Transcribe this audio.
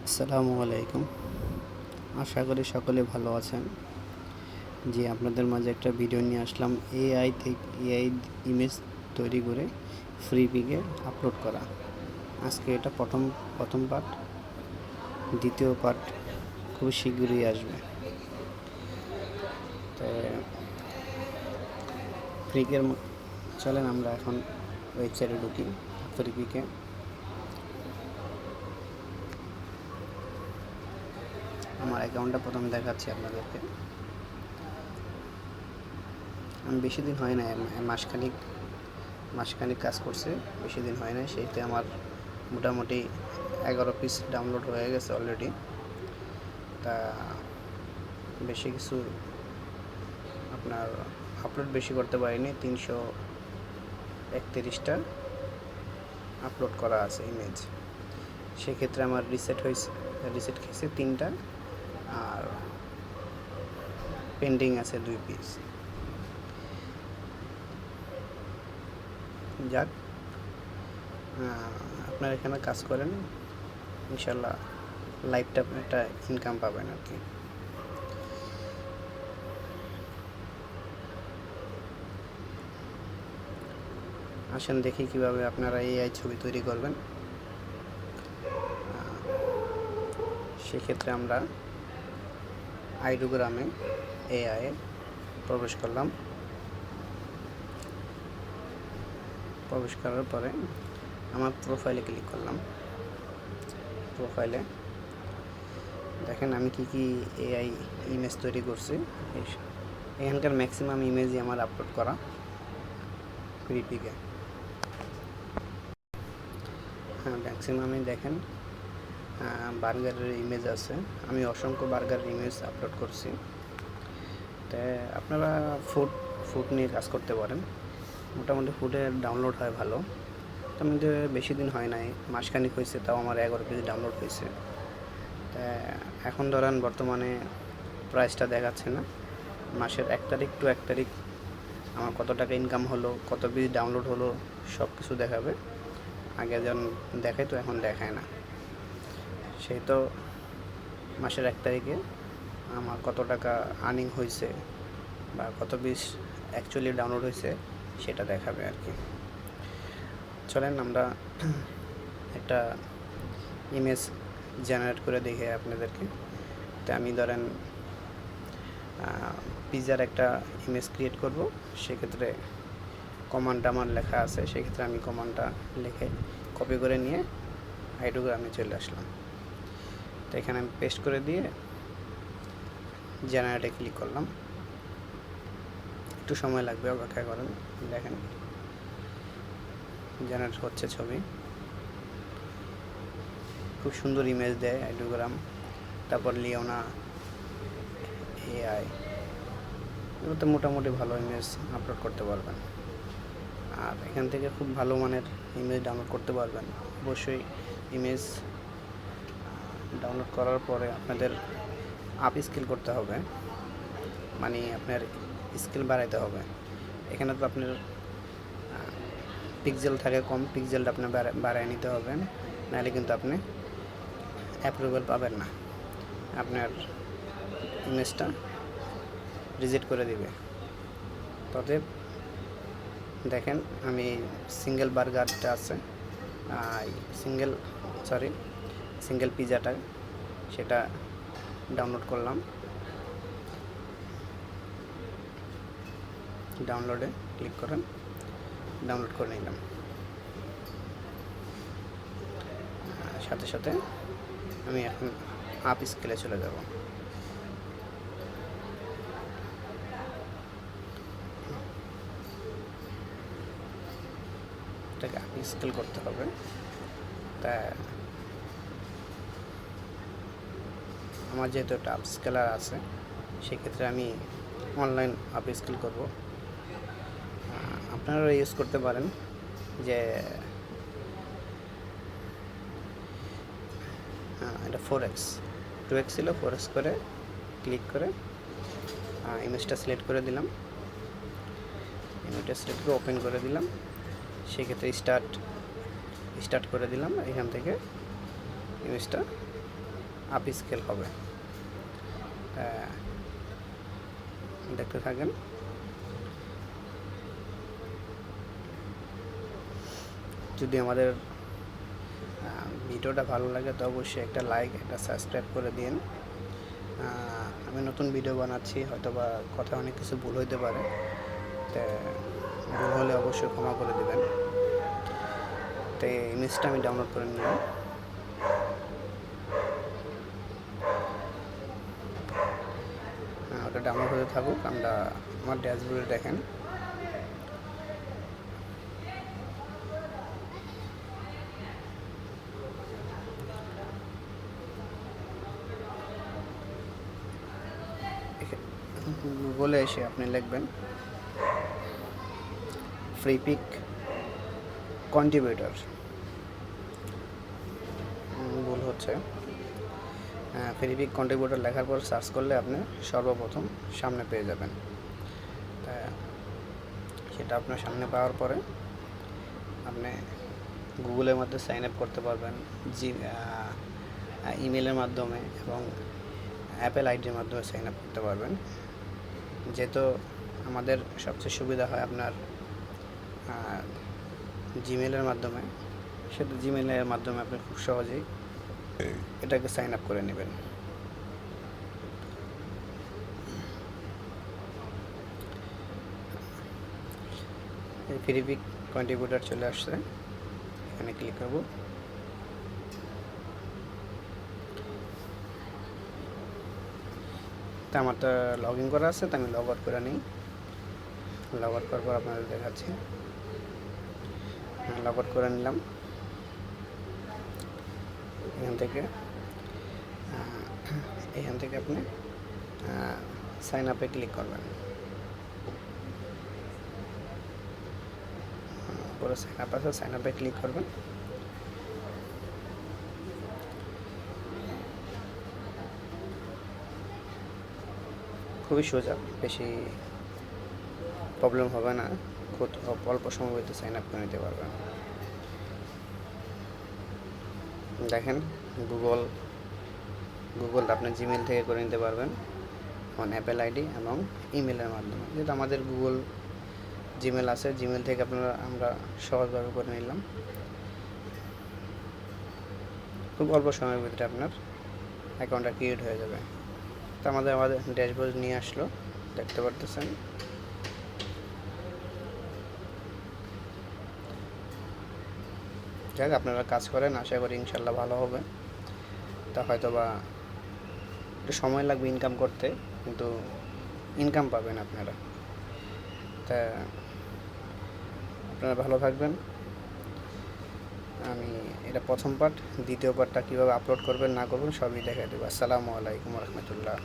আসসালামু আলাইকুম। আশা করি সকলে ভালো আছেন। জি, আপনাদের মাঝে একটা ভিডিও নিয়ে আসলাম এআই ইমেজ তৈরি করে ফ্রি পিকে আপলোড করা। আজকে এটা প্রথম পার্ট, দ্বিতীয় পার্ট খুব শীঘ্রই আসবে। তো ফ্রিকের চলেন আমরা এখন ওয়েবসাইটে ঢুকি। ফ্রি পিকে আমার অ্যাকাউন্টটা প্রথম দেখাচ্ছি আপনাদেরকে। আমি বেশি দিন হয় না, মাসখানিক কাজ করছে, বেশি দিন হয় না। সেইতে আমার মোটামুটি 11 পিস ডাউনলোড হয়ে গেছে অলরেডি। তা বেশি কিছু আপনার আপলোড বেশি করতে পারিনি, 331টা আপলোড করা আছে ইমেজ। সেক্ষেত্রে আমার রিসেট খেয়েছে 3টা, আর পেন্ডিং আছে 2 পিস। যাক, আপনারা এখানে কাজ করেন, ইনশাল্লাহ লাইফ টাইম একটা ইনকাম পাবেন আর কি। আসেন দেখি কিভাবে আপনারা এআই ছবি তৈরি করবেন। সেক্ষেত্রে আমরা আইডোগ্রামে এআই প্রবেশ করলাম। প্রবেশ করার পরে আমার প্রোফাইলে ক্লিক করলাম। প্রোফাইলে দেখেন আমি কি এআই ইমেজ তৈরি করছি। এখানকার ম্যাক্সিমাম ইমেজই আমার আপলোড করা ফ্রি পিকে। হ্যাঁ, ম্যাক্সিমামই দেখেন বার্গারের ইমেজ আছে। আমি অসংখ্য বার্গারের ইমেজ আপলোড করছি। তাই আপনারা ফুড নিয়ে কাজ করতে পারেন। মোটামুটি ফুডের ডাউনলোড হয় ভালো। তার মধ্যে বেশি দিন হয় নাই, মাসখানিক হয়েছে, তাও আমার 11 পিস ডাউনলোড হয়েছে। তা এখন ধরেন বর্তমানে প্রাইসটা দেখাচ্ছে না, মাসের 1 তারিখ টু 1 তারিখ আমার কত টাকা ইনকাম হলো, কত পিস ডাউনলোড হলো, সব কিছু দেখাবে। আগে যখন দেখায় তো এখন দেখায় না। সেই তো মাসের 1 তারিখে আমার কত টাকা আর্নিং হয়েছে বা কত পিস অ্যাকচুয়ালি ডাউনলোড হয়েছে সেটা দেখাবে আর কি। চলেন আমরা একটা ইমেজ জেনারেট করে দেখে আপনাদেরকে। তো আমি ধরেন পিজার একটা ইমেজ ক্রিয়েট করব। সেক্ষেত্রে কমান্ডটা আমার লেখা আছে, সেক্ষেত্রে আমি কমান্ডটা লিখে কপি করে নিয়ে আইডোগ্রামে চলে আসলাম। তো এখানে আমি পেস্ট করে দিয়ে জেনারেটে ক্লিক করলাম। একটু সময় লাগবে, অপেক্ষা করেন। দেখেন জেনারেট হচ্ছে ছবি, খুব সুন্দর ইমেজ দেয় আইডোগ্রাম। তারপর লিওনা এআই, এগুলোতে মোটামুটি ভালো ইমেজ আপলোড করতে পারবেন। আর এখান থেকে খুব ভালো মানের ইমেজ ডাউনলোড করতে পারবেন। অবশ্যই ইমেজ ডাউনলোড করার পরে আপনাদের আপ স্কিল করতে হবে, মানে আপনার স্কিল বাড়াইতে হবে। এখানে তো আপনার পিক্সেল থাকে কম, পিক্সেলটা আপনি বাড়ায় নিতে হবে, নাহলে কিন্তু আপনি অ্যাপ্রুভাল পাবেন না, আপনার ইমেজটা রিজেক্ট করে দিবে। তবে দেখেন আমি সিঙ্গেল বার্গারটা আছে, সিঙ্গেল পিজাটা, সেটা ডাউনলোড করলাম। ডাউনলোডে ক্লিক করেন, ডাউনলোড করে নিলাম। সাথে সাথে আমি এখন আপ স্কেলে চলে যাব। এটাকে আপ স্কেল করতে হবে। তা আমার যেহেতু একটা আপ স্কেলার আছে, সেক্ষেত্রে আমি অনলাইন আপ স্কেল করব। আপনারা ইউজ করতে পারেন যে এটা 4x 2x ছিল, 4x করে ক্লিক করে ইমেজটা সিলেক্ট করে দিলাম। ইমেজটা সিলেক্ট করে ওপেন করে দিলাম। সেক্ষেত্রে স্টার্ট করে দিলাম। এখান থেকে ইমেজটা আপ স্কেল হবে। দেখতে থাকেন। যদি আমাদের ভিডিওটা ভালো লাগে তো অবশ্যই একটা লাইক, একটা সাবস্ক্রাইব করে দিন। আমি নতুন ভিডিও বানাচ্ছি, হয়তো বা কথা অনেক কিছু ভুল হইতে পারে, তো ভুল হলে অবশ্যই ক্ষমা করে দেবেন। তো ইমেজটা আমি ডাউনলোড করে নিলাম। ওটা ডাউনলোড হতে থাকুক। আমরা আমার ড্যাশবোর্ডে দেখেন গুগলে এসে আপনি লিখবেন ফ্রিপিক কন্ট্রিবিউটর। ভুল হচ্ছে। ফ্রিপিক কন্ট্রিবিউটর লেখার পর সার্চ করলে আপনি সর্বপ্রথম সামনে পেয়ে যাবেন। তা সেটা আপনার সামনে পাওয়ার পরে আপনি গুগলের মধ্যে সাইন আপ করতে পারবেন, ইমেলের মাধ্যমে এবং অ্যাপেল আইডির মাধ্যমে সাইন আপ করতে পারবেন। যেহেতু আমাদের সবচেয়ে সুবিধা হয় আপনার জিমেলের মাধ্যমে, সেটা জিমেলের মাধ্যমে আপনি খুব সহজেই এটাকে সাইন আপ করে নেবেন। এই ফ্রিপিক কন্ট্রিবিউটর চলে আসছে, এখানে ক্লিক করব। তা আমার তো লগ ইন করা আছে, তো আমি লগ আউট করে নিই। লগ আউট করার পর আপনাদের দেখাচ্ছি। লগ আউট করে নিলাম। এখান থেকে আপনি সাইন আপে ক্লিক করবেন। পরে সাইন আপ আছে, সাইন আপে ক্লিক করবেন। খুবই সোজা, বেশি প্রবলেম হবে না, খুব অল্প সময় ভিতরে সাইন আপ করে নিতে পারবেন। দেখেন গুগল আপনি জিমেল থেকে করে নিতে পারবেন, অন অ্যাপেল আইডি এবং ইমেলের মাধ্যমে। যেহেতু আমাদের গুগল জিমেল আছে, জিমেল থেকে আমরা সহজভাবে করে নিলাম। খুব অল্প সময়ের ভিতরে আপনার অ্যাকাউন্টটা ক্রিয়েট হয়ে যাবে। তো আমাদের ড্যাশবোর্ড নিয়ে আসলো, দেখতে পারতেছেন। যাক, আপনারা কাজ করেন, আশা করি ইনশাল্লাহ ভালো হবে। তা হয়তো বা একটু সময় লাগবে ইনকাম করতে, কিন্তু ইনকাম পাবেন আপনারা। তা আপনারা ভালো থাকবেন। আমি এটা প্রথম পার্ট, দ্বিতীয় পার্টটা কীভাবে আপলোড করবেন না করবেন সবই দেখাই দেবো। আসসালামু আলাইকুম রহমতুল্লাহ।